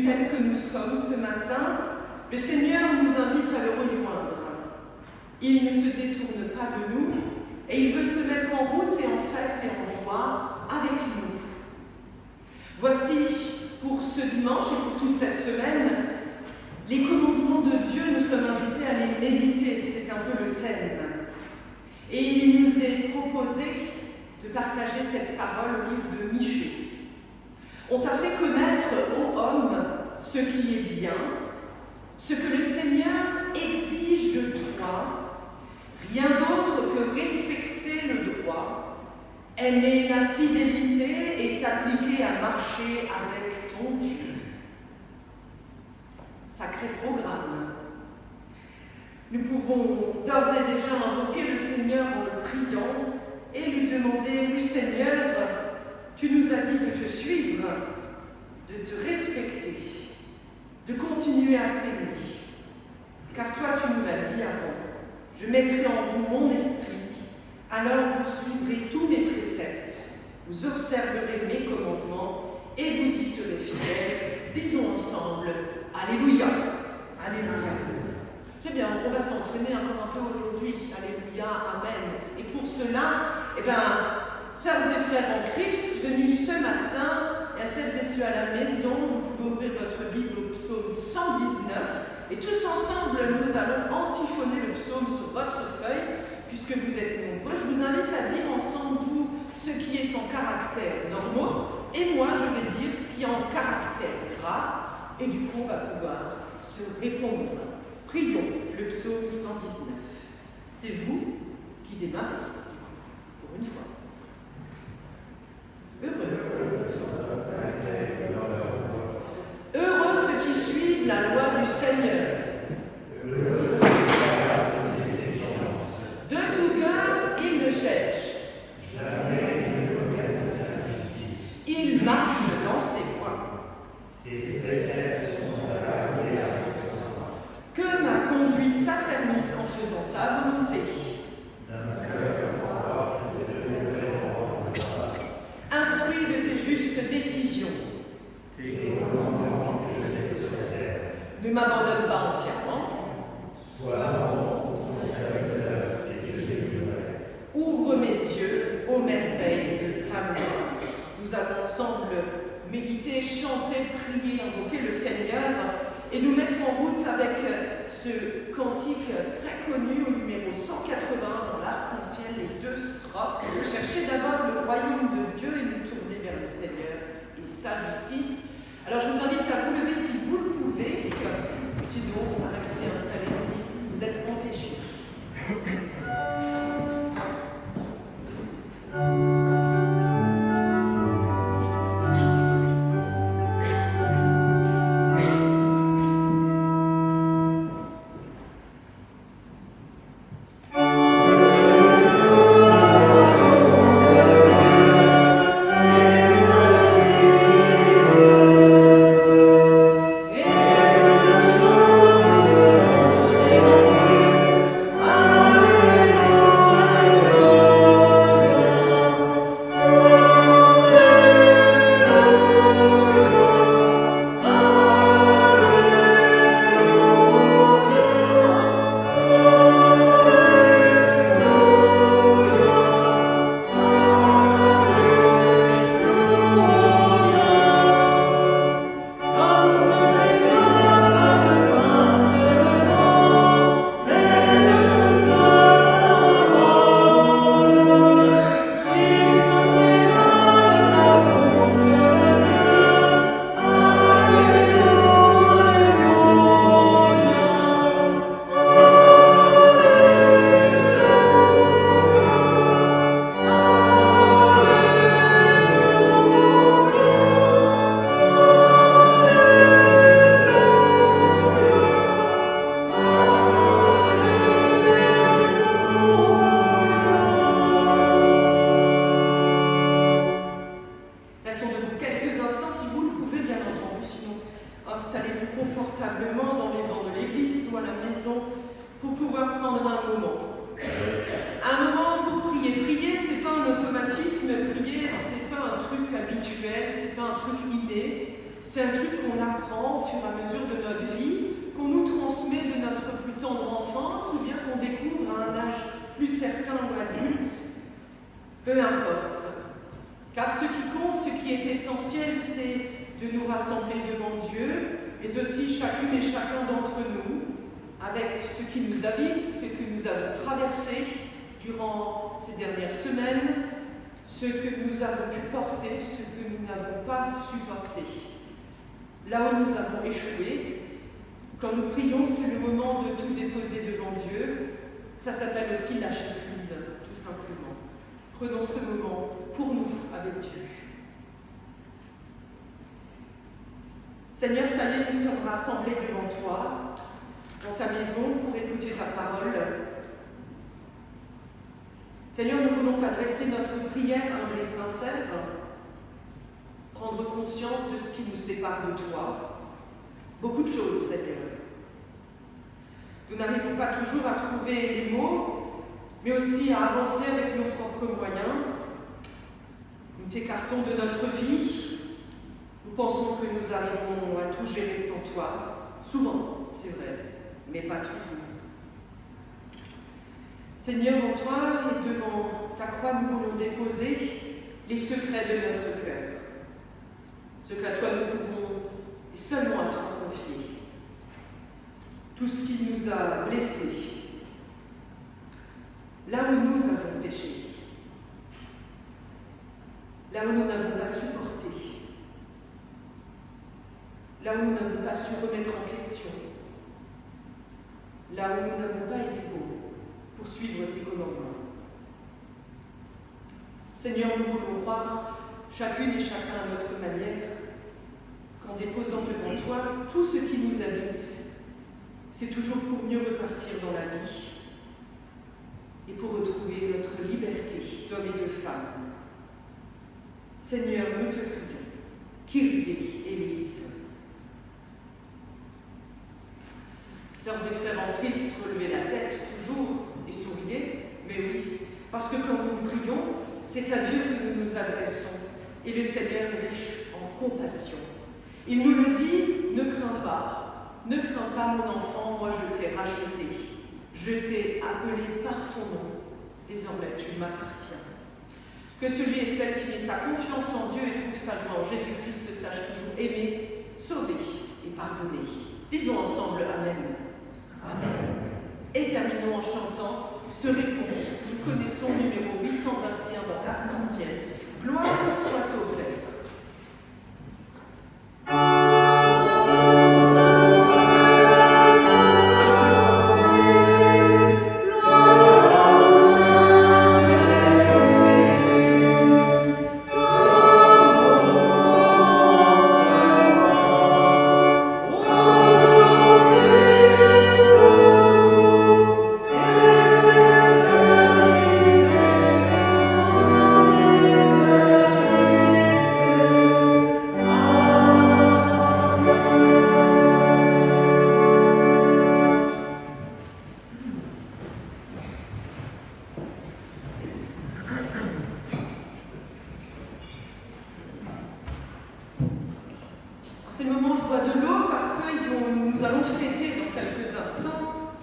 tels que nous sommes ce matin, le Seigneur nous invite à le rejoindre. Il ne se détourne pas de nous et il veut se mettre en route et en fête et en joie avec nous. Voici, pour ce dimanche et pour toute cette semaine, les commandements de Dieu. Nous sommes invités à les méditer, c'est un peu le thème. Et il nous est proposé de partager cette parole au livre de Michée. On t'a fait connaître, ô homme, ce qui est bien, ce que le Seigneur exige de toi, rien d'autre que respecter le droit, aimer la fidélité et t'appliquer à marcher avec ton Dieu. Sacré programme. Nous pouvons d'ores et déjà invoquer le Seigneur en le priant et lui demander: oui Seigneur, tu nous as dit de te suivre, de te respecter, de continuer à t'aimer. Car toi tu nous l'as dit avant, je mettrai en vous mon esprit, alors vous suivrez tous mes préceptes, vous observerez mes commandements et vous y serez fidèles. Disons ensemble: Alléluia, Alléluia. C'est bien, on va s'entraîner encore un peu aujourd'hui. Alléluia, Amen. Et pour cela, sœurs et frères en Christ, venus ce matin, et à celles et ceux à la maison, vous pouvez ouvrir votre Bible au psaume 119, et tous ensemble, nous allons antiphonner le psaume sur votre feuille, puisque vous êtes nombreux. Je vous invite à dire ensemble, vous, ce qui est en caractère normaux, et moi, je vais dire ce qui est en caractère gras, et du coup, on va pouvoir se répondre. Prions le psaume 119. C'est vous qui démarrez, pour une fois. Heureux ceux qui suivent la loi du Seigneur. De tout cœur, ils le cherchent. Ils marchent dans ses voies. Que ma conduite s'affermisse en faisant ta volonté. Instruis de tes justes décisions. Ne m'abandonne pas entièrement. Ouvre mes yeux aux merveilles de ta main. Nous allons ensemble méditer, chanter, prier, invoquer le Seigneur et nous mettre en route avec ce cantique très connu au numéro 180 dans l'arc-en-ciel, les 2 strophes. Chercher d'abord le royaume de Dieu et nous tourner vers le Seigneur et sa justice. Alors je vous invite à vous lever si vous le pouvez, sinon on va rester installé si vous êtes empêchés. Et C'est un truc qu'on apprend au fur et à mesure de notre vie, qu'on nous transmet de notre plus tendre enfance, ou bien qu'on découvre à un âge plus certain ou adulte. Peu importe. Car ce qui compte, ce qui est essentiel, c'est de nous rassembler devant Dieu, mais aussi chacune et chacun d'entre nous, avec ce qui nous habite, ce que nous avons traversé durant ces dernières semaines, ce que nous avons pu porter, ce que nous n'avons pas supporté. Là où nous avons échoué, quand nous prions, c'est le moment de tout déposer devant Dieu. Ça s'appelle aussi lâcher prise, tout simplement. Prenons ce moment pour nous, avec Dieu. Seigneur, ça y est, nous sommes rassemblés devant toi, dans ta maison, pour écouter ta parole. Seigneur, nous voulons t'adresser notre prière humble et sincère, prendre conscience de ce qui nous sépare de toi. Beaucoup de choses, Seigneur. Nous n'arrivons pas toujours à trouver les mots, mais aussi à avancer avec nos propres moyens. Nous t'écartons de notre vie. Nous pensons que nous arrivons à tout gérer sans toi. Souvent, c'est vrai, mais pas toujours. Seigneur, en toi et devant ta croix, nous voulons déposer les secrets de notre cœur. Ce qu'à toi nous pouvons, et seulement à toi, confier. Tout ce qui nous a blessés, là où nous avons péché, là où nous n'avons pas supporté, là où nous n'avons pas su remettre en question, là où nous n'avons pas été beaux pour suivre tes commandements. Seigneur, nous voulons croire, chacune et chacun à notre manière, qu'en déposant devant toi tout ce qui nous habite, c'est toujours pour mieux repartir dans la vie et pour retrouver notre liberté d'hommes et de femmes. Seigneur, nous te prions. Kyrie eleison. Sœurs et frères en Christ, relevez la tête toujours et souriez, mais oui, parce que quand nous prions, c'est à Dieu que nous nous adressons et le Seigneur est riche en compassion. Il nous le dit, ne crains pas, mon enfant, moi je t'ai racheté, je t'ai appelé par ton nom, désormais tu m'appartiens. Que celui et celle qui met sa confiance en Dieu et trouve sa joie en Jésus-Christ se sache toujours aimer, sauver et pardonner. Disons ensemble Amen. Amen. Et terminons en chantant ce réponse. Nous connaissons le numéro 821 dans l'arc-en-ciel. Gloire soit au Père. C'est le moment où je bois de l'eau parce que nous allons fêter dans quelques instants.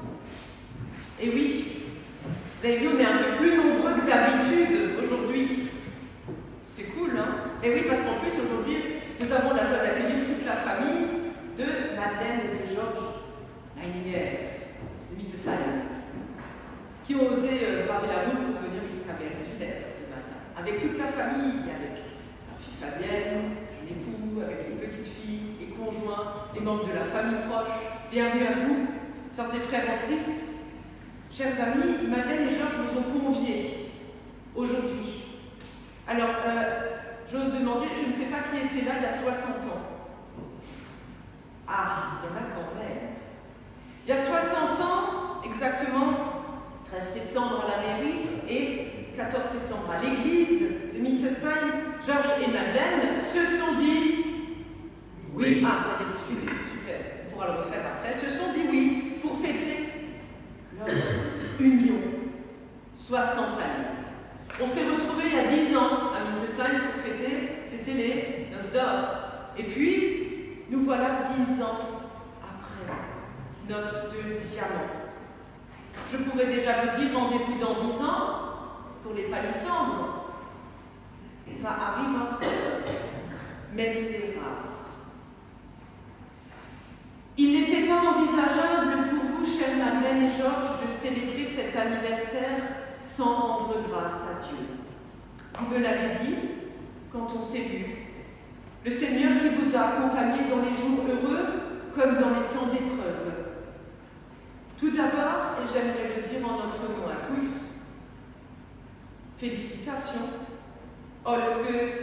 Et oui, vous avez vu, on est un peu plus nombreux que d'habitude aujourd'hui. C'est cool, hein? Et oui, parce qu'en plus aujourd'hui, nous avons la joie d'accueillir toute la famille de Madeleine et de Georges Leininger, de Mittesheim, qui ont osé barrer la route pour venir jusqu'à Bertheville ce matin. Avec toute la famille, avec la fille Fabienne, son époux, avec une petite fille, les conjoints, les membres de la famille proche. Bienvenue à vous, sœurs et frères en Christ. Chers amis, Madeleine et Georges vous ont conviés aujourd'hui. Alors, j'ose demander, je ne sais pas qui était là il y a 60 ans. Ah, il y en a quand même. Il y a 60 ans, exactement, 13 septembre à la mairie et 14 septembre à l'église de Mittesheim, Georges et Madeleine se sont dit oui. Ah, ça vient de suivre, super, on pourra le refaire après. Se sont dit oui pour fêter leur union, 60 années. On s'est retrouvés il y a 10 ans à Mittesheim pour fêter, c'était les Noces d'Or. Et puis, nous voilà 10 ans après, noces de diamant. Je pourrais déjà vous dire rendez-vous dans 10 ans pour les palissandres. Ça arrive encore, mais c'est rare. Il n'était pas envisageable pour vous, chers Madeleine et Georges, de célébrer cet anniversaire sans rendre grâce à Dieu. Vous me l'avez dit quand on s'est vu. Le Seigneur qui vous a accompagné dans les jours heureux comme dans les temps d'épreuve. Tout d'abord, et j'aimerais le dire en notre nom à tous, félicitations. Olsgut,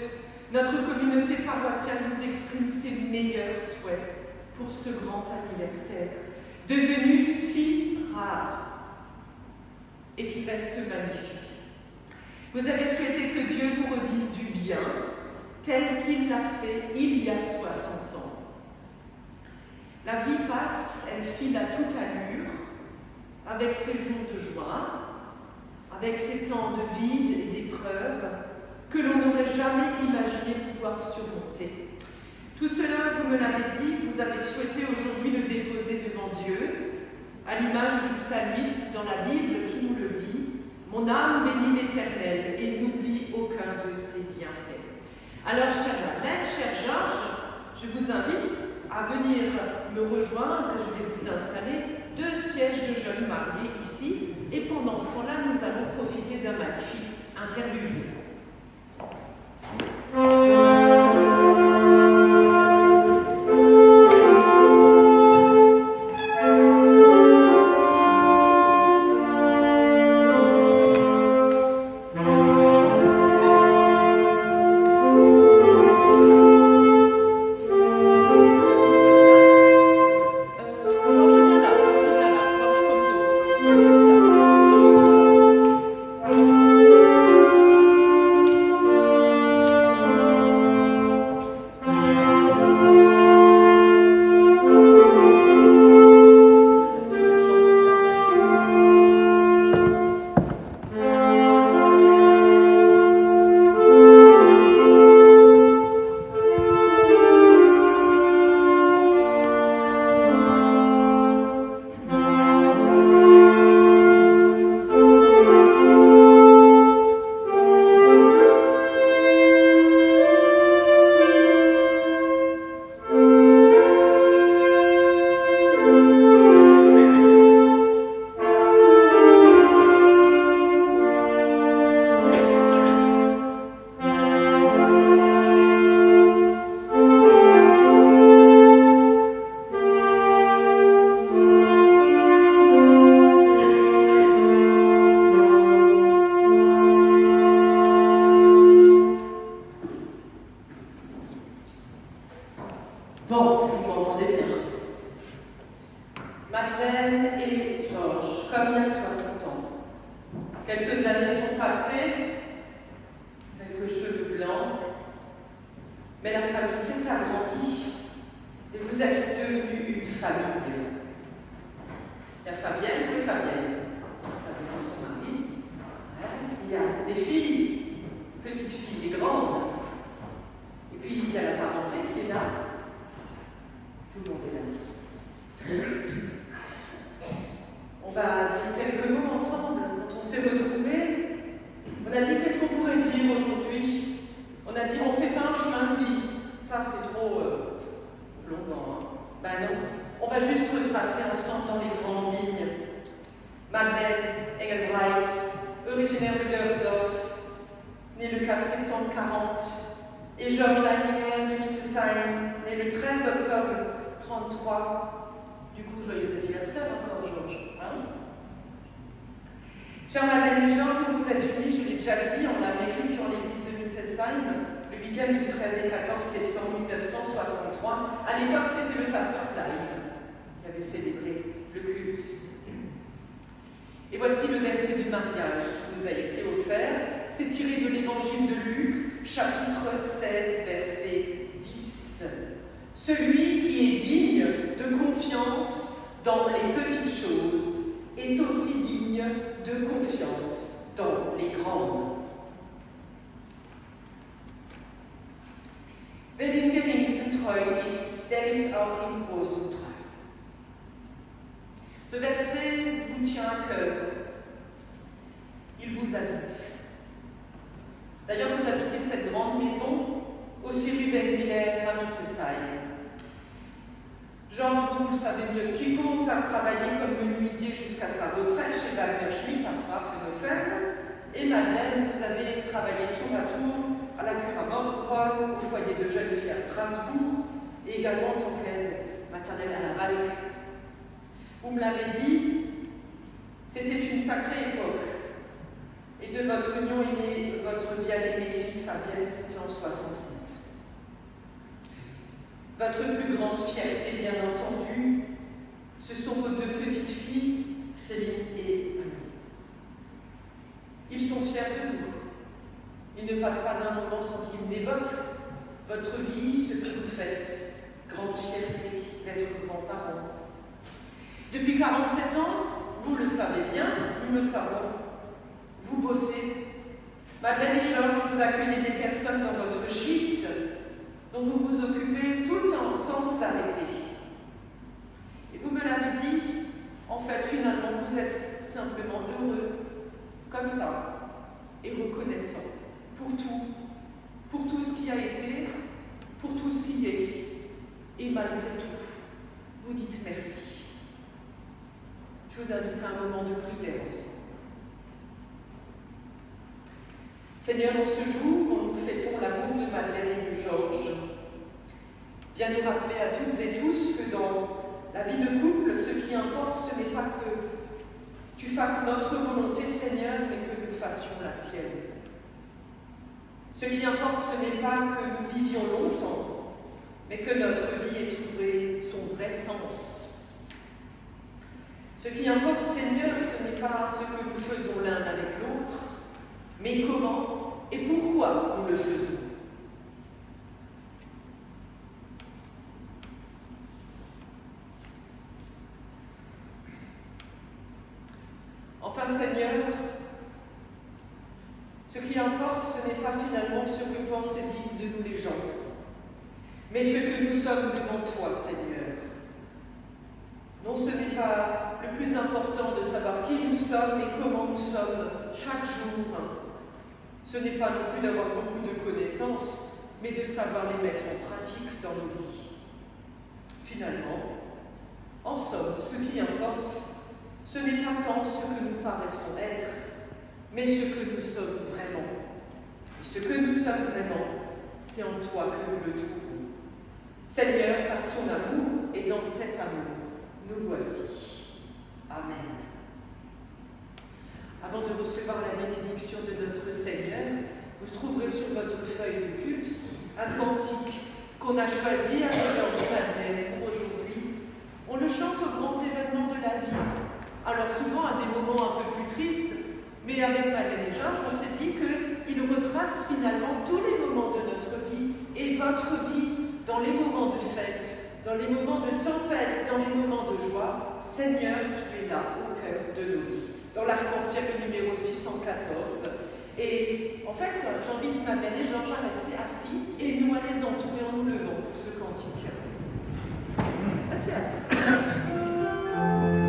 notre communauté paroissiale vous exprime ses meilleurs souhaits pour ce grand anniversaire, devenu si rare et qui reste magnifique. Vous avez souhaité que Dieu vous redise du bien, tel qu'il l'a fait il y a 60 ans. La vie passe, elle file à toute allure, avec ses jours de joie, avec ses temps de vide et d'épreuve que l'on n'aurait jamais imaginé pouvoir surmonter. Tout cela, vous me l'avez dit, vous avez souhaité aujourd'hui le déposer devant Dieu, à l'image du psalmiste dans la Bible qui nous le dit, « Mon âme bénit l'Éternel et n'oublie aucun de ses bienfaits. » Alors, chère Madeleine, cher Georges, je vous invite à venir me rejoindre et je vais vous installer 2 sièges de jeunes mariés ici, et pendant ce temps-là, nous allons profiter d'un magnifique interlude. Chers Madeleine et Georges, vous vous êtes unis, je l'ai déjà dit, en Amérique et en l'église de Mittesheim, le week-end du 13 et 14 septembre 1963. À l'époque, c'était le pasteur Klein qui avait célébré le culte. Et voici le verset du mariage qui nous a été offert. C'est tiré de l'évangile de Luc, chapitre 16, verset 10. Celui qui est digne de confiance dans les petites choses est aussi digne de confiance dans les grandes. Wer dem Geringsten treu ist, der ist auch im großen Teil. Ce verset vous tient à cœur. Il vous habite. D'ailleurs, vous habitez cette grande maison aussi rue d'Envillers à Mittesheim. Georges, vous le savez mieux que quiconque, a travaillé comme menuisier jusqu'à sa retraite chez Wagner Schmidt à Pfaffenhofen. Et Madeleine, vous avez travaillé tour à tour à la cure à Morsbronn, au foyer de jeunes filles à Strasbourg, et également en tant qu'aide maternelle à la Valk. Vous me l'avez dit, c'était une sacrée époque. Et de votre union est née votre bien-aimée fille Fabienne, c'était en 67. Votre plus grande fierté, bien entendu, ce sont vos deux petites filles, Céline et Annie. Ils sont fiers de vous. Il ne passe pas un moment sans qu'ils n'évoquent votre vie, ce que vous faites. Grande fierté d'être grands-parents. Depuis 47 ans, vous le savez bien, nous le savons, vous bossez. Madeleine et Georges, vous accueillez des personnes dans votre gîte, dont vous vous occupez tout le temps sans vous arrêter. Et vous me l'avez dit, en fait, finalement, vous êtes simplement heureux, comme ça, et reconnaissant pour tout ce qui a été, pour tout ce qui est. Et malgré tout, vous dites merci. Je vous invite à un moment de prière ensemble. Seigneur, en ce jour où nous fêtons l'amour de Madeleine et de Georges, viens nous rappeler à toutes et tous que dans la vie de couple, ce qui importe, ce n'est pas que tu fasses notre volonté, Seigneur, mais que nous fassions la tienne. Ce qui importe, ce n'est pas que nous vivions longtemps, mais que notre vie ait trouvé son vrai sens. Ce qui importe, Seigneur, ce n'est pas ce que nous faisons l'un avec l'autre, mais comment et pourquoi nous le faisons. Enfin, Seigneur, ce qui importe, ce n'est pas finalement ce que pensent et disent de nous les gens, mais ce que nous sommes devant toi, Seigneur. Non, ce n'est pas le plus important de savoir qui nous sommes et comment nous sommes chaque jour. Ce n'est pas non plus d'avoir beaucoup de connaissances, mais de savoir les mettre en pratique dans nos vies. Finalement, en somme, ce qui importe, ce n'est pas tant ce que nous paraissons être, mais ce que nous sommes vraiment. Et ce que nous sommes vraiment, c'est en toi que nous le trouvons. Seigneur, par ton amour et dans cet amour, nous voici. Amen. Avant de recevoir la bénédiction de notre Seigneur, vous trouverez sur votre feuille de culte un cantique qu'on a choisi avec Georges Madeleine pour aujourd'hui. On le chante aux grands événements de la vie. Alors souvent à des moments un peu plus tristes, mais avec Madeleine et Georges, on s'est dit qu'il retrace finalement tous les moments de notre vie et votre vie dans les moments de fête, dans les moments de tempête, dans les moments de joie. Seigneur, tu es là au cœur de nos vies. Dans l'arc-en-ciel numéro 614. Et en fait, j'invite Madeleine et Georges à rester assis et nous à les entourer en nous levant pour ce cantique. Restez assis. Amen.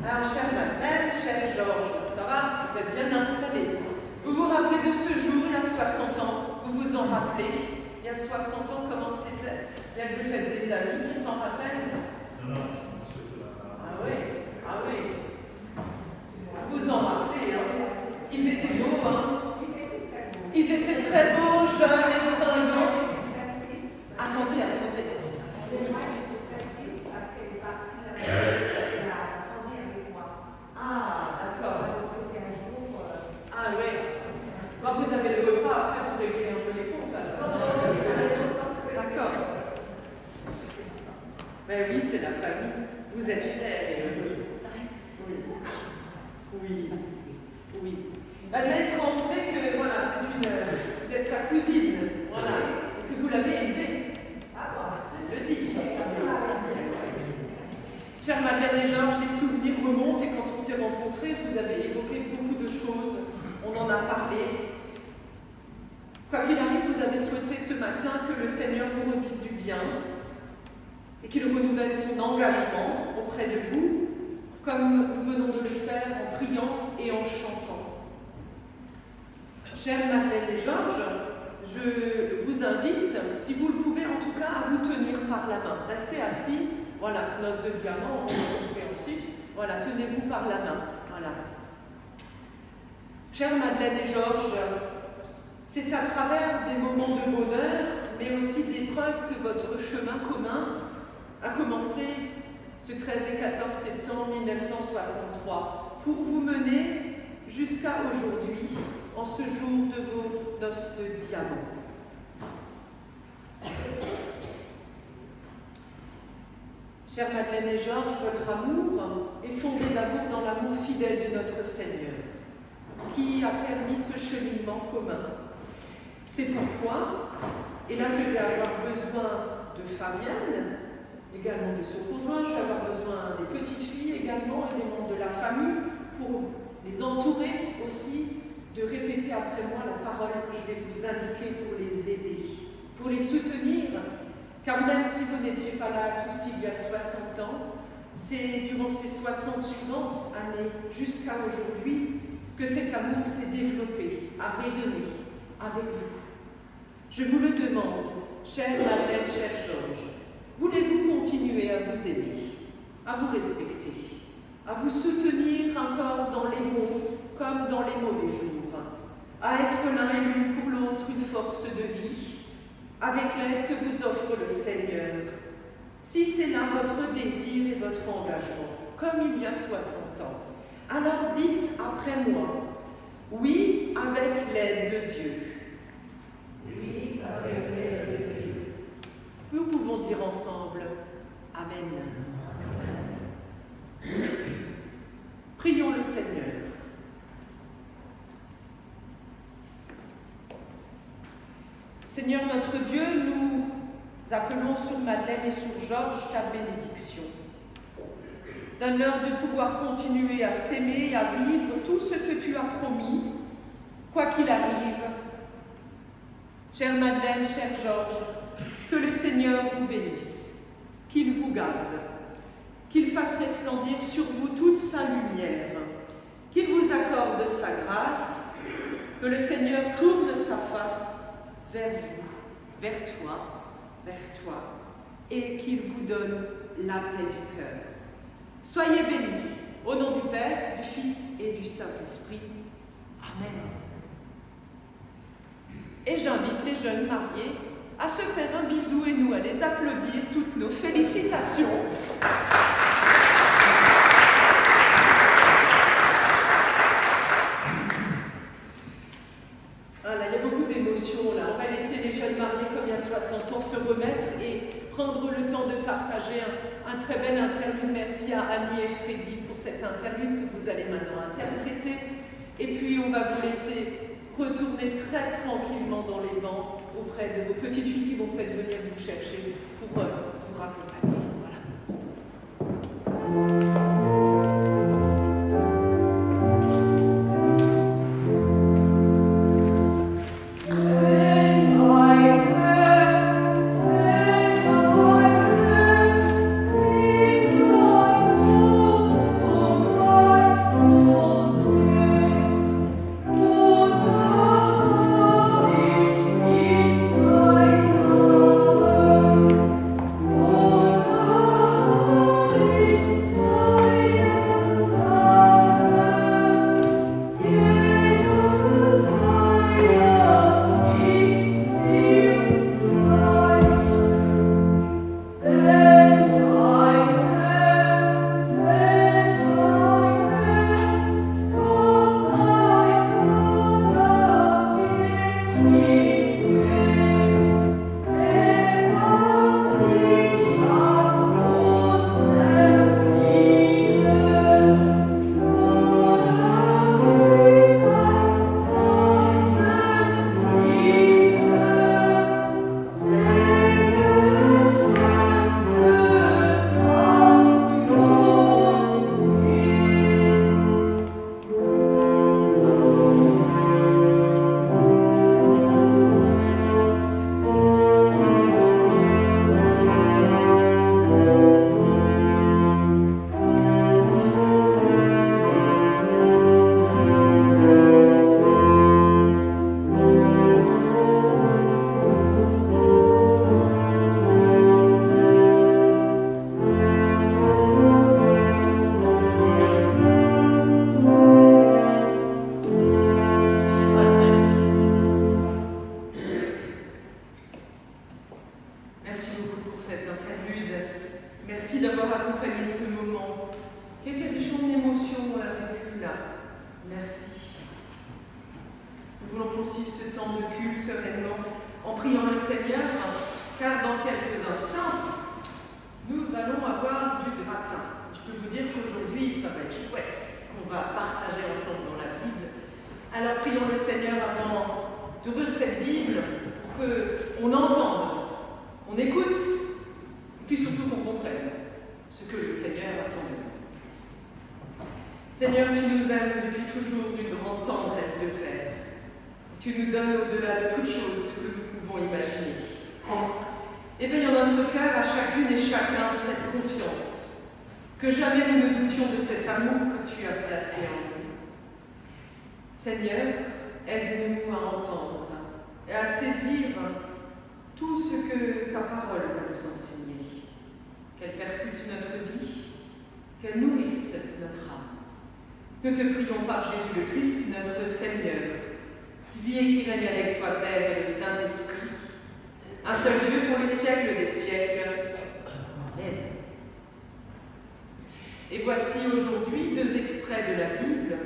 Alors, chère Madeleine, cher Georges, ça va? Vous êtes bien installés. Vous vous rappelez de ce jour, il y a 60 ans? Vous vous en rappelez? Il y a 60 ans, comment c'était? Il y a peut-être des amis qui s'en rappellent? Non, c'est ceux de la... Ah oui, ah oui. Vous vous en rappelez, hein? Ils étaient beaux, hein? Ils étaient très beaux, jeunes et fringants. Attendez, attendez. Ah, d'accord. Ah oui. Bon, vous avez le repas après pour régler un peu les comptes, alors. D'accord. Ben oui, c'est la famille. Vous êtes fiers et heureux. Oui. Oui. Madeleine transmet que voilà, vous êtes sa cousine, voilà, et que vous l'avez élevée. Elle le dit. Chère Madeleine et Georges, les souvenirs remontent et quand on s'est rencontrés, vous avez évoqué beaucoup de choses. On en a parlé. Quoi qu'il arrive, vous avez souhaité ce matin que le Seigneur vous redise du bien et qu'il renouvelle son engagement auprès de vous, comme nous venons de le faire en priant et en chantant. Chère Madeleine et Georges, je vous invite, si vous le pouvez en tout cas, à vous tenir par la main. Restez assis, voilà, noce de diamant, compréhensif, voilà, tenez-vous par la main, voilà. Chère Madeleine et Georges, c'est à travers des moments de bonheur, mais aussi d'épreuves que votre chemin commun a commencé ce 13 et 14 septembre 1963 pour vous mener jusqu'à aujourd'hui, en ce jour de vos noces de diamant. Chère Madeleine et Georges, votre amour est fondé d'abord dans l'amour fidèle de notre Seigneur, qui a permis ce cheminement commun. C'est pourquoi, et là je vais avoir besoin de Fabienne, également de son conjoint, je vais avoir besoin des petites filles également et des membres de la famille pour les entourer aussi, de répéter après moi la parole que je vais vous indiquer pour les aider, pour les soutenir, car même si vous n'étiez pas là tous il y a 60 ans, c'est durant ces 60 suivantes années jusqu'à aujourd'hui que cet amour s'est développé, a rayonné avec vous. Je vous le demande, chère Madeleine, cher Georges, voulez-vous continuer à vous aimer, à vous respecter, à vous soutenir encore dans les bons comme dans les mauvais jours, à être l'un et l'une pour l'autre une force de vie, avec l'aide que vous offre le Seigneur, si c'est là votre désir et votre engagement, comme il y a 60 ans, alors dites après moi, oui, avec l'aide de Dieu. Oui, avec l'aide de Dieu. Nous pouvons dire ensemble, Amen. Prions le Seigneur. Seigneur notre Dieu, nous appelons sur Madeleine et sur Georges ta bénédiction. Donne-leur de pouvoir continuer à s'aimer et à vivre tout ce que tu as promis, quoi qu'il arrive. Chère Madeleine, cher Georges, que le Seigneur vous bénisse, qu'il vous garde, qu'il fasse resplendir sur vous toute sa lumière, qu'il vous accorde sa grâce, que le Seigneur tourne sa face vers vous, vers toi, et qu'il vous donne la paix du cœur. Soyez bénis, au nom du Père, du Fils et du Saint-Esprit. Amen. Et j'invite les jeunes mariés à se faire un bisou et nous à les applaudir, toutes nos félicitations. Voilà, il y a beaucoup d'émotions là. On va laisser les jeunes mariés comme il y a 60 ans se remettre et prendre le temps de partager un très bel interlude. Merci à Annie et Freddy pour cette interlude que vous allez maintenant interpréter. Et puis on va vous laisser retourner très tranquillement dans les bancs auprès de vos petites filles qui vont peut-être venir vous chercher pour vous raccompagner. Voilà. Oh prions le Seigneur avant d'ouvrir cette Bible pour qu'on entende, on écoute, et puis surtout qu'on comprenne ce que le Seigneur attend de nous. Seigneur, tu nous aimes depuis toujours d'une grande tendresse de Père. Tu nous donnes au-delà de toute chose ce que nous pouvons imaginer. Éveille en notre cœur à chacune et chacun cette confiance, que jamais nous ne doutions de cet amour que tu as placé en nous. Seigneur, aide-nous à entendre et à saisir tout ce que ta parole va nous enseigner, qu'elle percute notre vie, qu'elle nourrisse notre âme. Nous te prions par Jésus le Christ, notre Seigneur, qui vit et qui règne avec toi, Père et le Saint-Esprit, un seul Dieu pour les siècles des siècles. Amen. Et voici aujourd'hui 2 extraits de la Bible,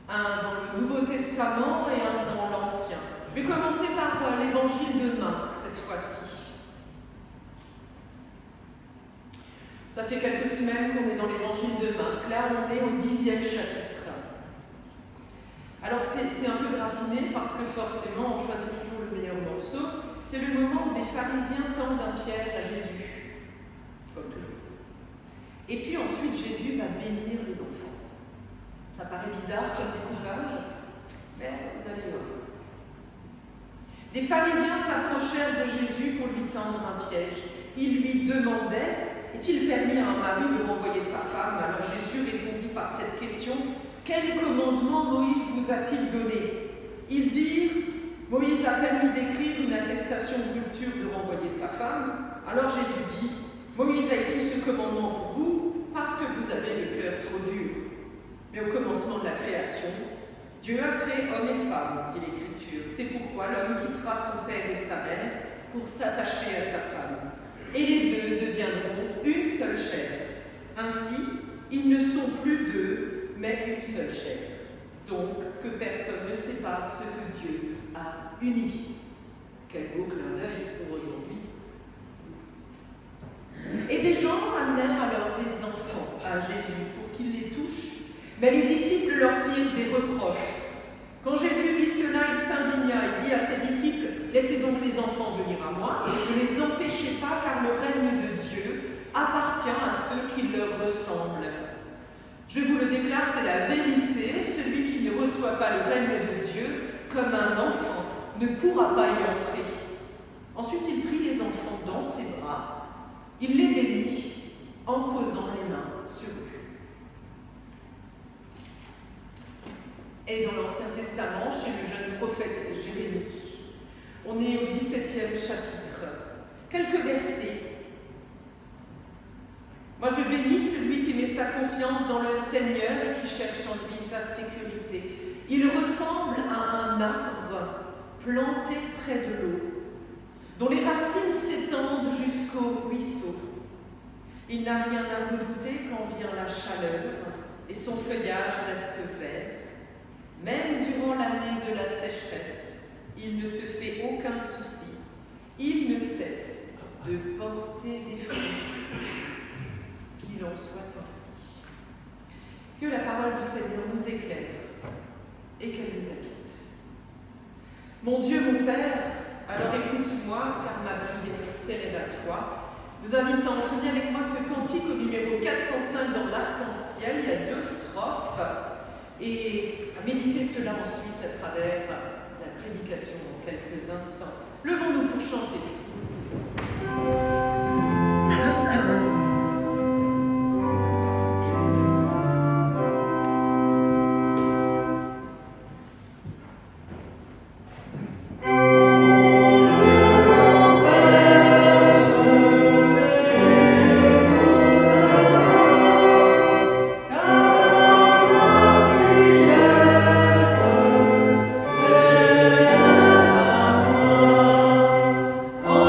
un dans le Nouveau Testament et un dans l'Ancien. Je vais commencer par l'évangile de Marc cette fois-ci. Ça fait quelques semaines qu'on est dans l'évangile de Marc. Là, on est au 10e chapitre. Alors, c'est un peu gratiné parce que forcément, on choisit toujours le meilleur morceau. C'est le moment où des pharisiens tendent un piège à Jésus. Comme toujours. Et puis ensuite, Jésus va bénir les enfants. Ça paraît bizarre comme découpage, mais vous allez voir. Des pharisiens s'approchèrent de Jésus pour lui tendre un piège. Ils lui demandaient, est-il permis à un mari de renvoyer sa femme? Alors Jésus répondit par cette question, quel commandement Moïse vous a-t-il donné? Ils dirent, Moïse a permis d'écrire une attestation de rupture de renvoyer sa femme. Alors Jésus dit, Moïse a écrit ce commandement pour vous parce que vous avez le cœur trop dur. Mais au commencement de la création, Dieu a créé homme et femme, dit l'Écriture. C'est pourquoi l'homme quittera son père et sa mère pour s'attacher à sa femme. Et les deux deviendront une seule chair. Ainsi, ils ne sont plus deux, mais une seule chair. Donc, que personne ne sépare ce que Dieu a uni. Quel beau clin d'œil pour aujourd'hui. Et des gens amenèrent alors des enfants à Jésus pour qu'il les touche. Mais les disciples leur firent des reproches. Quand Jésus vit cela, il s'indigna et dit à ses disciples, laissez donc les enfants venir à moi, et ne les empêchez pas, car le règne de Dieu appartient à ceux qui leur ressemblent. Je vous le déclare, c'est la vérité, celui qui ne reçoit pas le règne de Dieu comme un enfant ne pourra pas y entrer. Ensuite, il prit les enfants dans ses bras, il les bénit en posant les mains sur eux. Et dans l'Ancien Testament, chez le jeune prophète Jérémie, on est au 17e chapitre. Quelques versets. Moi, je bénis celui qui met sa confiance dans le Seigneur et qui cherche en lui sa sécurité. Il ressemble à un arbre planté près de l'eau, dont les racines s'étendent jusqu'au ruisseau. Il n'a rien à redouter quand vient la chaleur et son feuillage reste vert. Même durant l'année de la sécheresse, il ne se fait aucun souci. Il ne cesse de porter des fruits. Qu'il en soit ainsi. Que la parole du Seigneur nous éclaire et qu'elle nous habite. Mon Dieu, mon Père, alors écoute-moi, car ma vie s'élève à toi. Nous invitons à entonner avec moi ce cantique au numéro 405 dans l'Arc-en-Ciel. Il y a 2 strophes. Et à méditer cela ensuite à travers la prédication dans quelques instants. Levons-nous pour chanter. Oh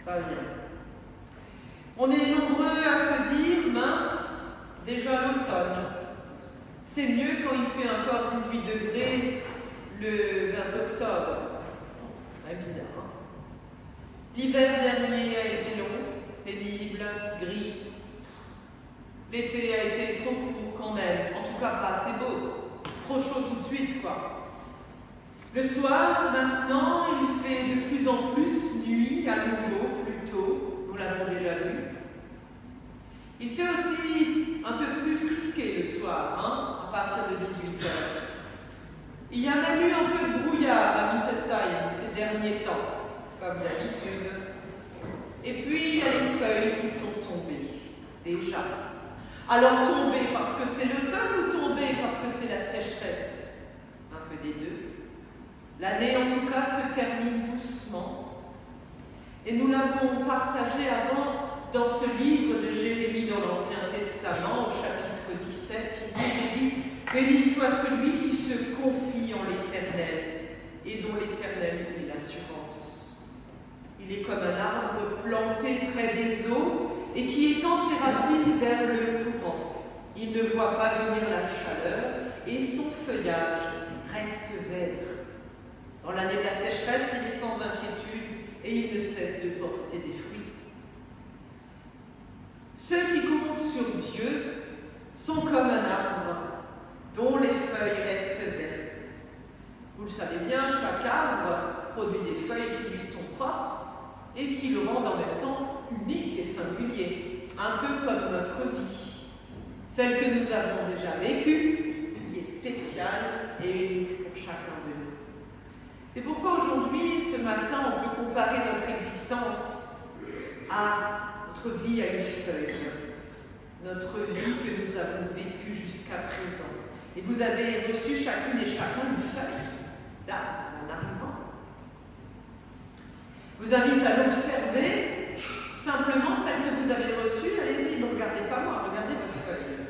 Pas bien. On est nombreux à se dire, mince, déjà l'automne. C'est mieux quand il fait encore 18 degrés le 20 octobre. C'est bizarre, hein? L'hiver dernier a été long, pénible, gris. L'été a été trop court quand même, en tout cas pas assez beau. Trop chaud tout de suite, quoi. Le soir, maintenant, il fait de plus en plus nuit à nouveau, plus tôt, nous l'avons déjà vu. Il fait aussi un peu plus frisqué le soir, hein, à partir de 18h. Il y a même eu un peu de brouillard à Mittesheim ces derniers temps, comme d'habitude. Et puis, il y a les feuilles qui sont tombées, déjà. Alors tomber parce que c'est l'automne ou tomber parce que c'est la sécheresse? Un peu des deux. L'année en tout cas se termine doucement. Et nous l'avons partagé avant dans ce livre de Jérémie dans l'Ancien Testament, au chapitre 17. Il dit « Béni soit celui qui se confie en l'Éternel et dont l'Éternel est l'assurance. Il est comme un arbre planté près des eaux et qui étend ses racines vers le courant. Il ne voit pas venir la chaleur et son feuillage reste vert. Dans l'année de la sécheresse, il est sans inquiétude et il ne cesse de porter des fruits. Ceux qui comptent sur Dieu sont comme un arbre dont les feuilles restent vertes. Vous le savez bien, chaque arbre produit des feuilles qui lui sont propres et qui le rendent en même temps unique et singulier, un peu comme notre vie. Celle que nous avons déjà vécue, qui est spéciale et unique pour chacun de nous. C'est pourquoi aujourd'hui, ce matin, on peut comparer notre existence à notre vie à une feuille. Notre vie que nous avons vécue jusqu'à présent. Et vous avez reçu chacune et chacun une feuille, là, en arrivant. Je vous invite à l'observer, simplement celle que vous avez reçue, allez-y, ne regardez pas moi, regardez votre feuille.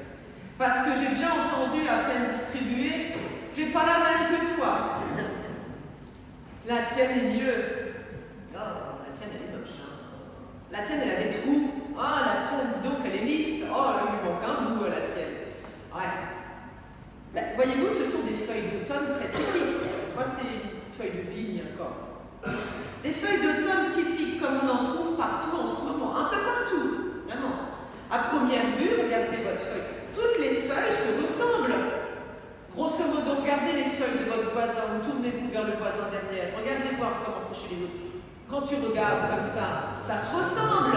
Parce que j'ai déjà entendu à peine distribuer, j'ai pas la même que toi. La tienne est mieux. Oh, la tienne elle est moche. Hein. La tienne elle a des trous. Ah, la tienne donc elle est lisse. Oh, il lui manque un bout à la tienne. Ouais. Ben, voyez-vous, ce sont des feuilles d'automne très typiques. Moi, c'est une feuille de vigne encore. Des feuilles d'automne typiques comme on en trouve partout en ce moment, un peu partout, vraiment. À première vue, regardez votre feuille. Toutes les feuilles se ressemblent. Grosso modo, regardez les feuilles de votre voisin, ou tournez-vous vers le voisin derrière. Regardez voir comment c'est chez les autres. Quand tu regardes comme ça se ressemble.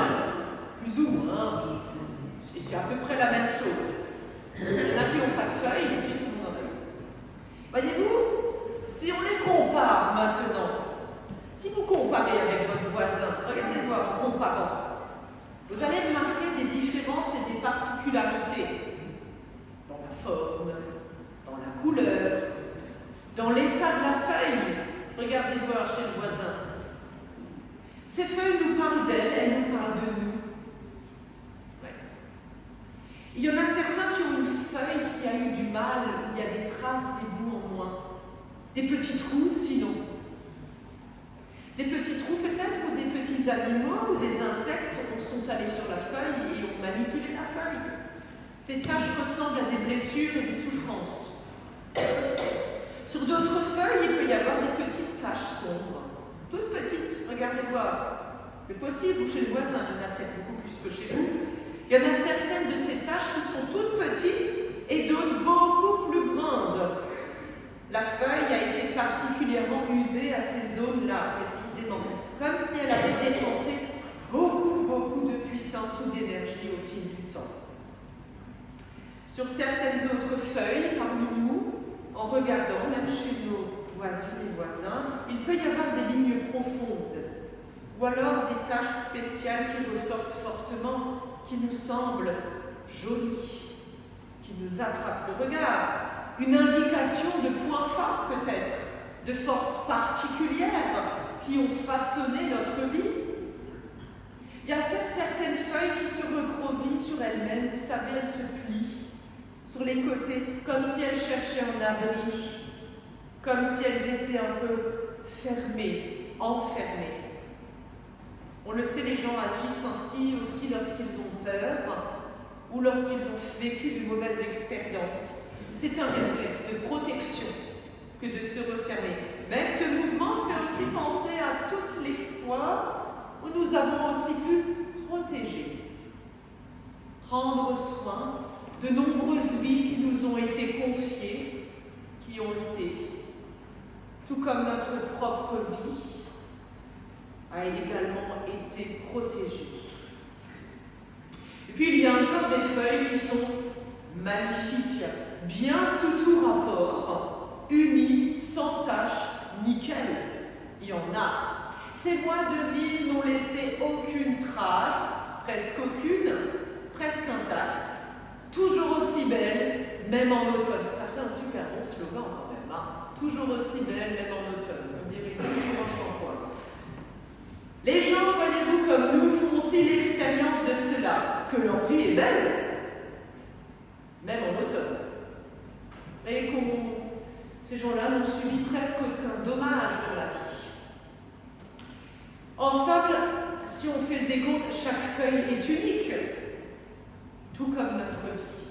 Plus ou moins. C'est à peu près la même chose. Il y en a qui ont pas de feuilles, aussi tout le monde en a eu. Voyez-vous, si on les compare maintenant, si vous comparez avec votre voisin, regardez voir en comparant, vous allez remarquer des différences et des particularités dans la forme, dans la couleur, dans l'état de la feuille. Regardez voir chez le voisin. Ces feuilles nous parlent d'elles, elles nous parlent de nous. Ouais. Il y en a certains qui ont une feuille qui a eu du mal, il y a des traces, des bouts en moins. Des petits trous sinon. Des petits trous peut-être, ou des petits animaux, ou des insectes sont allés sur la feuille et ont manipulé la feuille. Ces taches ressemblent à des blessures et des souffrances. Sur d'autres feuilles, il peut y avoir des petites taches sombres. Toutes petites, regardez voir. C'est possible, ou chez le voisin, il y en a peut-être beaucoup plus que chez vous. Il y en a certaines de ces taches qui sont toutes petites et d'autres beaucoup plus grandes. La feuille a été particulièrement usée à ces zones-là, précisément, comme si elle avait dépensé beaucoup de puissance ou d'énergie au fil du temps. Sur certaines autres feuilles, parmi nous, en regardant, même chez nos voisines et voisins, il peut y avoir des lignes profondes, ou alors des taches spéciales qui ressortent fortement, qui nous semblent jolies, qui nous attrapent le regard. Une indication de points forts peut-être, de forces particulières qui ont façonné notre vie. Il y a peut-être certaines feuilles qui se recroquevillent sur elles-mêmes, vous savez, elles se plient sur les côtés, comme si elles cherchaient un abri, comme si elles étaient un peu fermées, enfermées. On le sait, les gens agissent ainsi aussi lorsqu'ils ont peur ou lorsqu'ils ont vécu de mauvaises expériences. C'est un réflexe de protection que de se refermer. Mais ce mouvement fait aussi penser à toutes les fois où nous avons aussi pu protéger, prendre soin de nombreuses vies qui nous ont été confiées, qui ont été, tout comme notre propre vie, a également été protégée. Et puis il y a encore des feuilles qui sont magnifiques, bien sous tout rapport, unies, sans tache, nickel. Il y en a. Ces voies de vie n'ont laissé aucune trace, presque aucune, presque intacte, toujours aussi belle, même en automne. Ça fait un super bon slogan quand même, hein. Toujours aussi belle, même en automne. On dirait toujours un shampoing. Les gens, voyez-vous, comme nous, font aussi l'expérience de cela, que leur vie est belle, même en automne. Et ces gens-là n'ont subi presque aucun dommage dans la vie. En somme, si on fait le décompte, chaque feuille est unique, tout comme notre vie.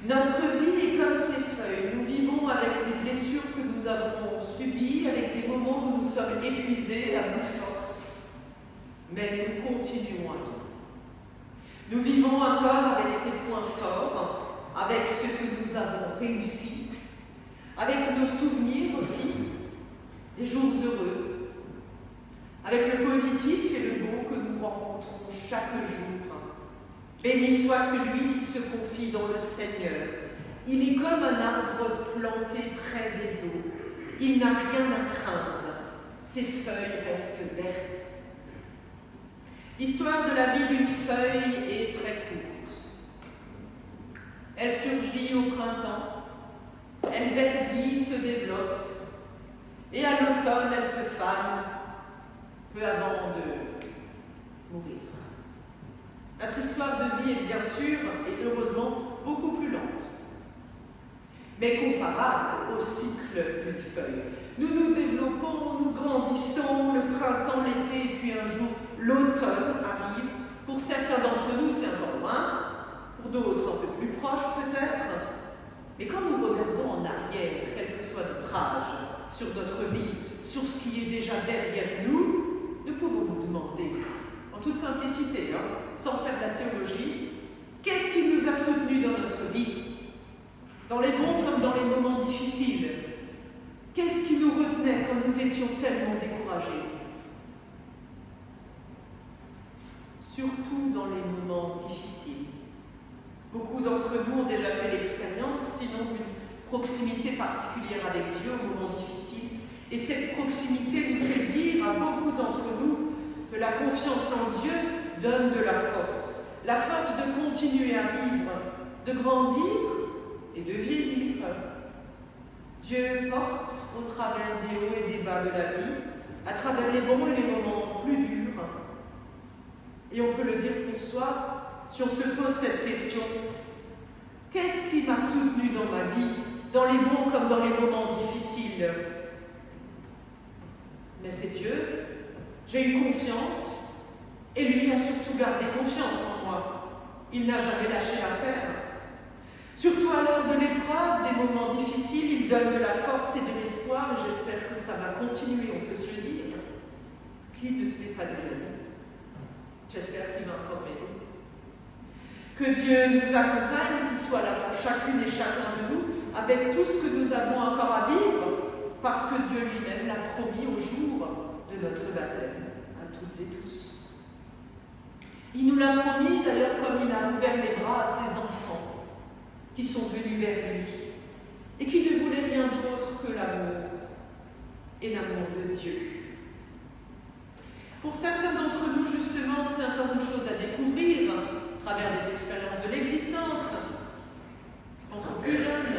Notre vie est comme ces feuilles. Nous vivons avec des blessures que nous avons subies, avec des moments où nous sommes épuisés, à bout de force. Mais nous continuons à vivre. Nous vivons encore avec ces points forts, avec ce que nous avons réussi, avec nos souvenirs aussi, des jours heureux, avec le positif et le beau que nous rencontrons chaque jour. Béni soit celui qui se confie dans le Seigneur. Il est comme un arbre planté près des eaux. Il n'a rien à craindre. Ses feuilles restent vertes. L'histoire de la vie d'une feuille est très courte. Elle surgit au printemps, elle verdit, se développe, et à l'automne, elle se fane, peu avant de mourir. Notre histoire de vie est bien sûr, et heureusement, beaucoup plus lente, mais comparable au cycle d'une feuille. Nous nous développons, nous grandissons, le printemps, l'été, et puis un jour, l'automne arrive. Pour certains d'entre nous, c'est encore loin, pour d'autres, un peu plus proche peut-être. Mais quand nous regardons en arrière, quel que soit notre âge, sur notre vie, sur ce qui est déjà derrière nous, nous pouvons nous demander, en toute simplicité, sans faire de la théologie, qu'est-ce qui nous a soutenus dans notre vie, dans les bons comme dans les moments difficiles? Qu'est-ce qui nous retenait quand nous étions tellement découragés? Surtout dans les moments difficiles. Beaucoup d'entre nous ont déjà fait l'expérience, sinon d'une proximité particulière avec Dieu au moment difficile. Et cette proximité nous fait dire à beaucoup d'entre nous que la confiance en Dieu donne de la force de continuer à vivre, de grandir et de vieillir. Dieu porte au travers des hauts et des bas de la vie, à travers les bons et les moments plus durs. Et on peut le dire pour soi, si on se pose cette question, qu'est-ce qui m'a soutenu dans ma vie, dans les bons comme dans les moments difficiles? Mais c'est Dieu. J'ai eu confiance, et lui a surtout gardé confiance en moi. Il n'a jamais lâché l'affaire. Surtout à l'heure de l'épreuve, des moments difficiles, il donne de la force et de l'espoir, et j'espère que ça va continuer, on peut se le dire. Qui ne se l'est pas déjà dit? J'espère qu'il va encore m'aider. Que Dieu nous accompagne, qu'il soit là pour chacune et chacun de nous, avec tout ce que nous avons encore à vivre, parce que Dieu lui-même l'a promis au jour de notre baptême, à toutes et tous. Il nous l'a promis, d'ailleurs, comme il a ouvert les bras à ses enfants, qui sont venus vers lui, et qui ne voulaient rien d'autre que l'amour, et l'amour de Dieu. Pour certains d'entre nous, justement, c'est encore une chose à découvrir, à travers des expériences de l'existence. Je pense aux plus jeunes.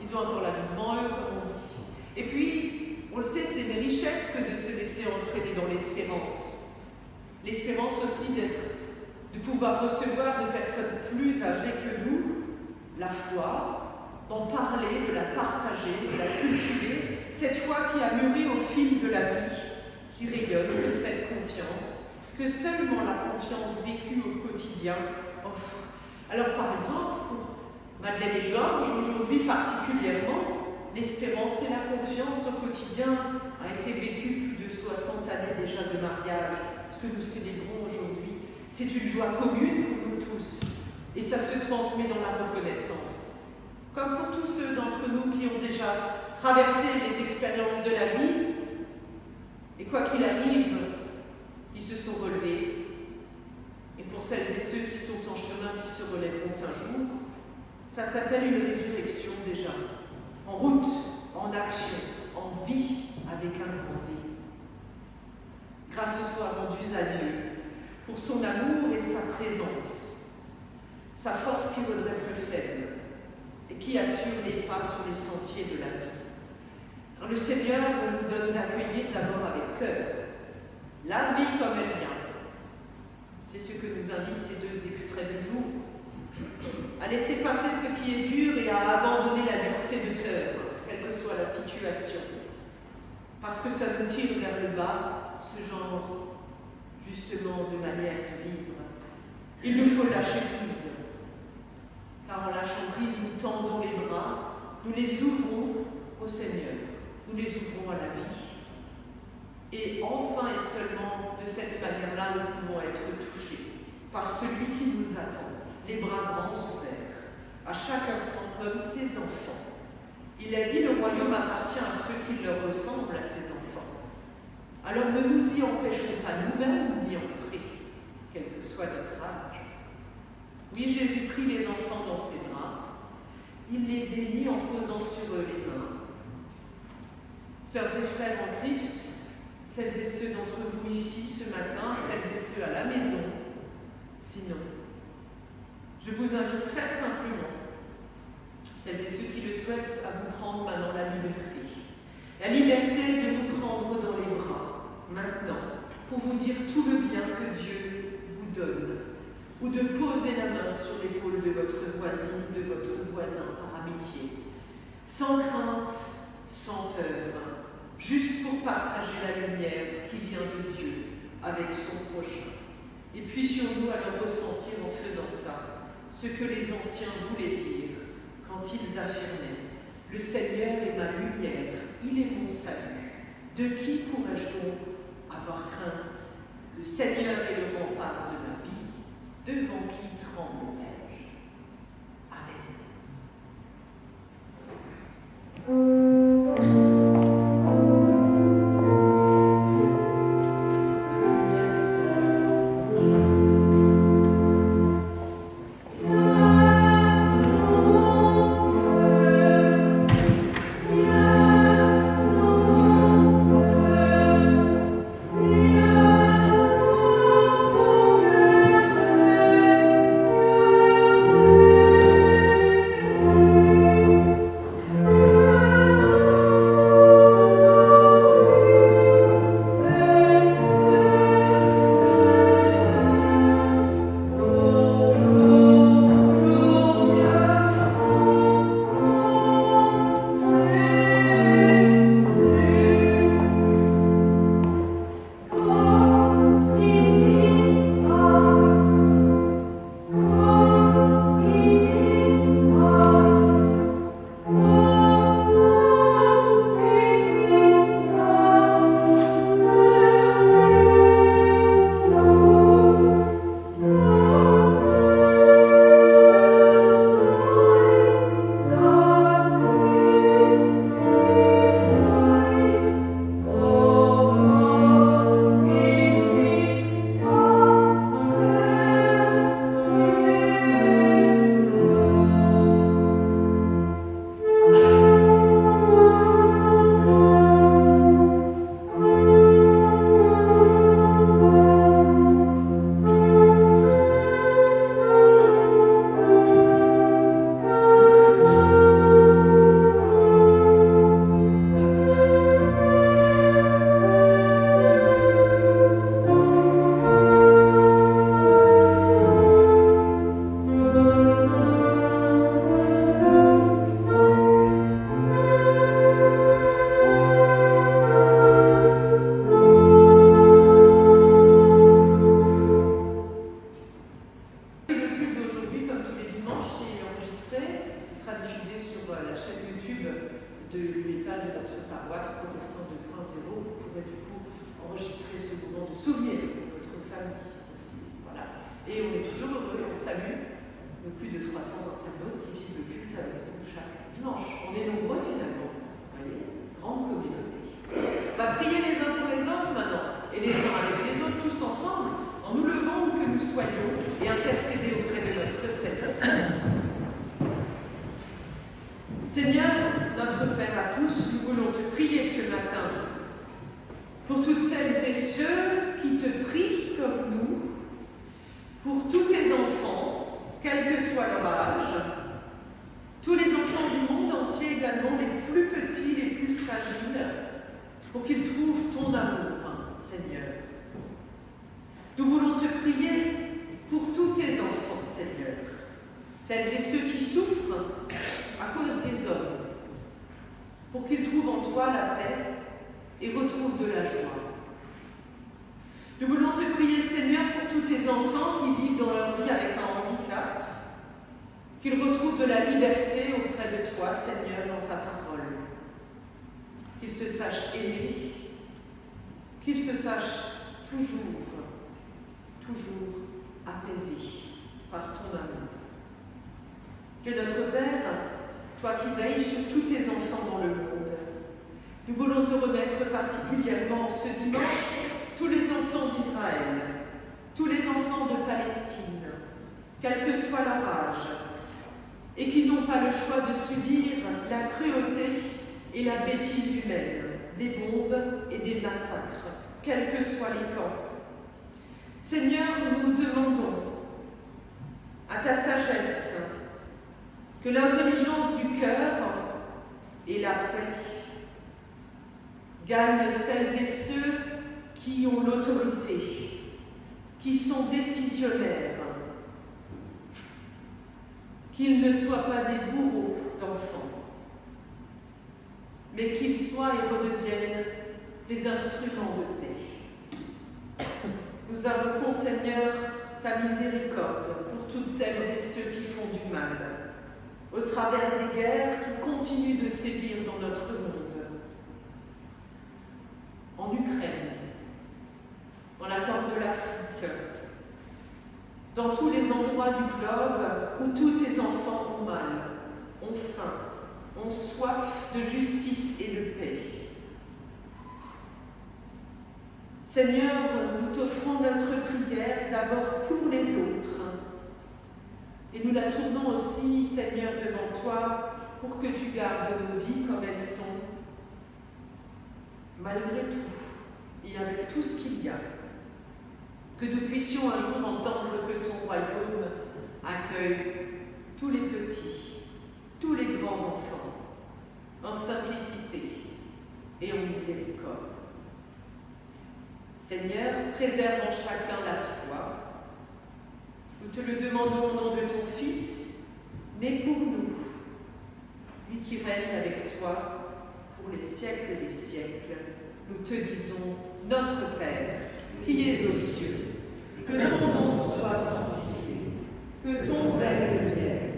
Ils ont encore la vie devant eux, comme on dit. Et puis, on le sait, c'est une richesse que de se laisser entraîner dans l'espérance. L'espérance aussi de pouvoir recevoir de personnes plus âgées que nous la foi, d'en parler, de la partager, de la cultiver, cette foi qui a mûri au fil de la vie, qui rayonne de cette confiance que seulement la confiance vécue au quotidien offre. Alors par exemple, pour Madeleine et Georges, aujourd'hui particulièrement, l'espérance et la confiance au quotidien a été vécue plus de 60 années déjà de mariage. Ce que nous célébrons aujourd'hui, c'est une joie commune pour nous tous et ça se transmet dans la reconnaissance. Comme pour tous ceux d'entre nous qui ont déjà traversé les expériences de la vie, et quoi qu'il arrive, qui se sont relevés, et pour celles et ceux qui sont en chemin, qui se relèveront un jour, ça s'appelle une résurrection déjà, en route, en action, en vie, avec un grand V. Grâce soient rendues à Dieu pour son amour et sa présence, sa force qui redresse le faible et qui assure les pas sur les sentiers de la vie. Alors, le Seigneur nous donne d'accueillir d'abord avec cœur la vie comme elle vient. C'est ce que nous indiquent ces deux extraits du jour. À laisser passer ce qui est dur et à abandonner la dureté de cœur, quelle que soit la situation. Parce que ça nous tire vers le bas, ce genre, justement, de manière de vivre. Il nous faut lâcher prise. Car en lâchant prise, nous tendons les bras, nous les ouvrons au Seigneur, nous les ouvrons à la vie. Et enfin et seulement de cette manière-là, nous pouvons être touchés par celui qui nous attend, les bras grands ouverts, à chaque instant comme ses enfants. Il a dit, le royaume appartient à ceux qui leur ressemblent, à ses enfants. Alors ne nous y empêchons pas nous-mêmes d'y entrer, quel que soit notre âge. Oui, Jésus prit les enfants dans ses bras, il les bénit en posant sur eux les mains. Sœurs et frères en Christ, celles et ceux d'entre vous ici ce matin, celles et ceux à la maison, sinon, je vous invite très simplement, celles et ceux qui le souhaitent, à vous prendre maintenant la liberté. La liberté de vous prendre dans les bras, maintenant, pour vous dire tout le bien que Dieu vous donne, ou de poser la main sur l'épaule de votre voisine, de votre voisin, par amitié, sans crainte, sans peur, juste pour partager la lumière qui vient de Dieu avec son prochain. Et puissions-nous alors ressentir en faisant ça ce que les anciens voulaient dire quand ils affirmaient « Le Seigneur est ma lumière, il est mon salut. De qui pourrais-je donc avoir crainte? Le Seigneur est le rempart de ma vie. Devant qui tremblerai-je » Amen. souvenirs, pour notre famille aussi. Voilà. Et on est toujours heureux, on salue nos plus de 300 internautes qui vivent le culte avec nous chaque dimanche. On est nombreux finalement, vous voyez, grande communauté. On va prier les uns pour les autres maintenant, et les uns avec les autres, tous ensemble, en nous levant où que nous soyons, et intercéder auprès de notre Seigneur. Seigneur, notre Père à tous, nous voulons te prier ce matin pour toutes celles et ceux qui te prient comme nous, pour tous tes enfants, quel que soit leur âge, tous les enfants du monde entier également, les plus petits, les plus fragiles, pour qu'ils trouvent ton amour, Seigneur. Nous voulons te prier pour tous tes enfants, Seigneur, celles et ceux qui souffrent à cause des hommes, pour qu'ils trouvent en toi la paix et retrouvent de la joie. Nous voulons te prier, Seigneur, pour tous tes enfants qui vivent dans leur vie avec un handicap, qu'ils retrouvent de la liberté auprès de toi, Seigneur, dans ta parole. Qu'ils se sachent aimés, qu'ils se sachent toujours apaisés par ton amour. Que notre Père, toi qui veilles sur tous tes enfants dans le monde, nous voulons te remettre particulièrement ce dimanche tous les enfants d'Israël, tous les enfants de Palestine, quel que soit leur âge, et qui n'ont pas le choix de subir la cruauté et la bêtise humaine, des bombes et des massacres, quels que soient les camps. Seigneur, nous demandons à ta sagesse que l'intelligence du cœur et la paix gagnent celles et ceux qui ont l'autorité, qui sont décisionnaires, qu'ils ne soient pas des bourreaux d'enfants, mais qu'ils soient et redeviennent des instruments de paix. Nous invoquons, Seigneur, ta miséricorde pour toutes celles et ceux qui font du mal, au travers des guerres qui continuent de sévir dans notre monde, en Ukraine, dans la Corne de l'Afrique, dans tous les endroits du globe où tous tes enfants ont mal, ont faim, ont soif de justice et de paix. Seigneur, nous t'offrons notre prière d'abord pour les autres, et nous la tournons aussi, Seigneur, devant toi, pour que tu gardes nos vies comme elles sont, malgré tout, et avec tout ce qu'il y a. Que nous puissions un jour entendre que ton royaume accueille tous les petits, tous les grands enfants, en simplicité et en miséricorde. Seigneur, préserve en chacun la foi. Nous te le demandons au nom de ton Fils, mais pour nous, lui qui règne avec toi pour les siècles des siècles, nous te disons, notre Père, qui es aux cieux, que ton nom soit sanctifié, que ton règne vienne,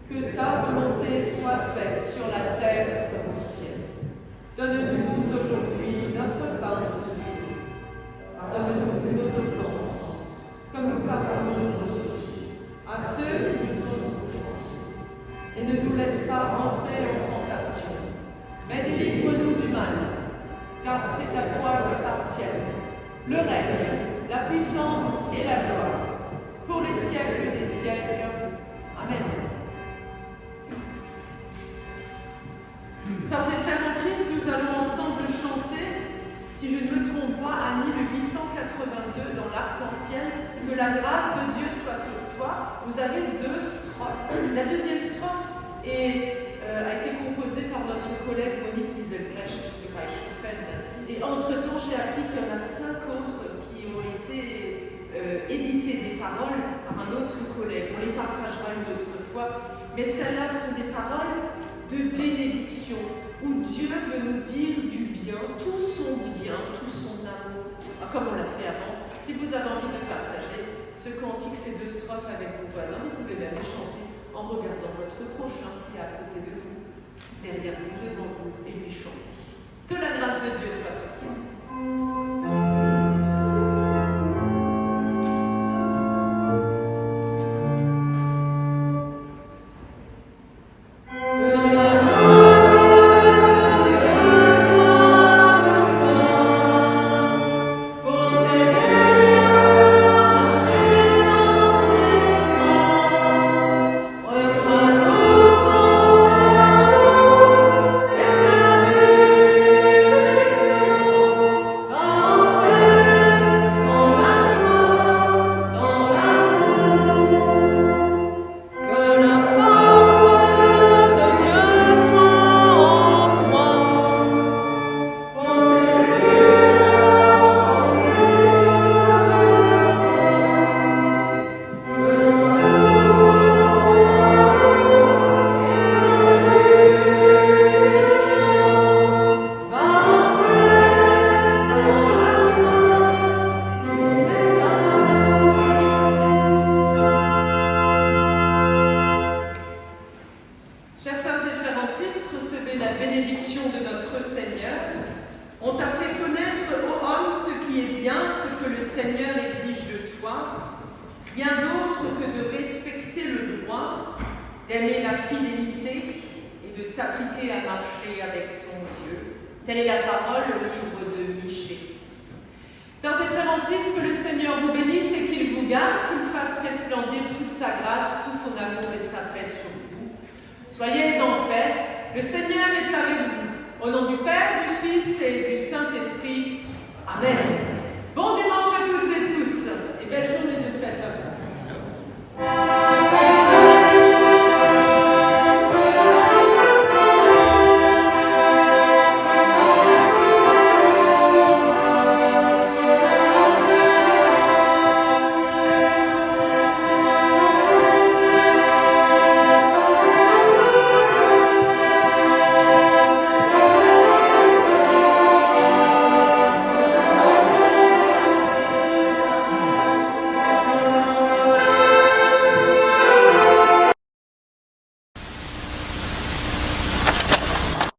que ta volonté soit faite sur la terre comme au ciel. Donne-nous aujourd'hui notre pain de ce jour. Pardonne-nous nos offenses, comme nous pardonnons aussi à ceux qui nous ont offensés. Et ne nous laisse pas entrer en tentation, mais délivre-nous du mal, car c'est à toi qu'appartiennent le règne, la puissance et la gloire, pour les siècles des siècles. Amen. Sœurs et frères en Christ, nous allons ensemble chanter, si je ne me trompe pas, Annie le 882 dans l'arc-en-ciel, que la grâce de Dieu soit sur toi. Vous avez deux strophes. La deuxième strophe a été composée par notre collègue Monique Giselbrecht de Reichshofen. Et entre-temps, j'ai appris qu'il y en a 5 autres qui ont été éditées des paroles par un autre collègue. On les partagera une autre fois. Mais celles-là sont des paroles de bénédiction, où Dieu veut nous dire du bien, tout son bien, tout son amour, comme on l'a fait avant. Si vous avez envie de partager ce cantique, ces deux strophes avec vos voisins, vous pouvez même les chanter en regardant votre prochain qui est à côté de vous, derrière vous, devant vous, et lui chanter. Que la grâce de Dieu soit sur vous. Seigneur exige de toi, rien d'autre que de respecter le droit, d'aimer la fidélité et de t'appliquer à marcher avec ton Dieu. Telle est la parole, le livre de Michée. Sœurs et frères en Christ, que le Seigneur vous bénisse et qu'il vous garde, qu'il fasse resplendir toute sa grâce, tout son amour et sa paix sur vous. Soyez en paix, le Seigneur est avec vous. Au nom du Père, du Fils et du Saint-Esprit. Amen.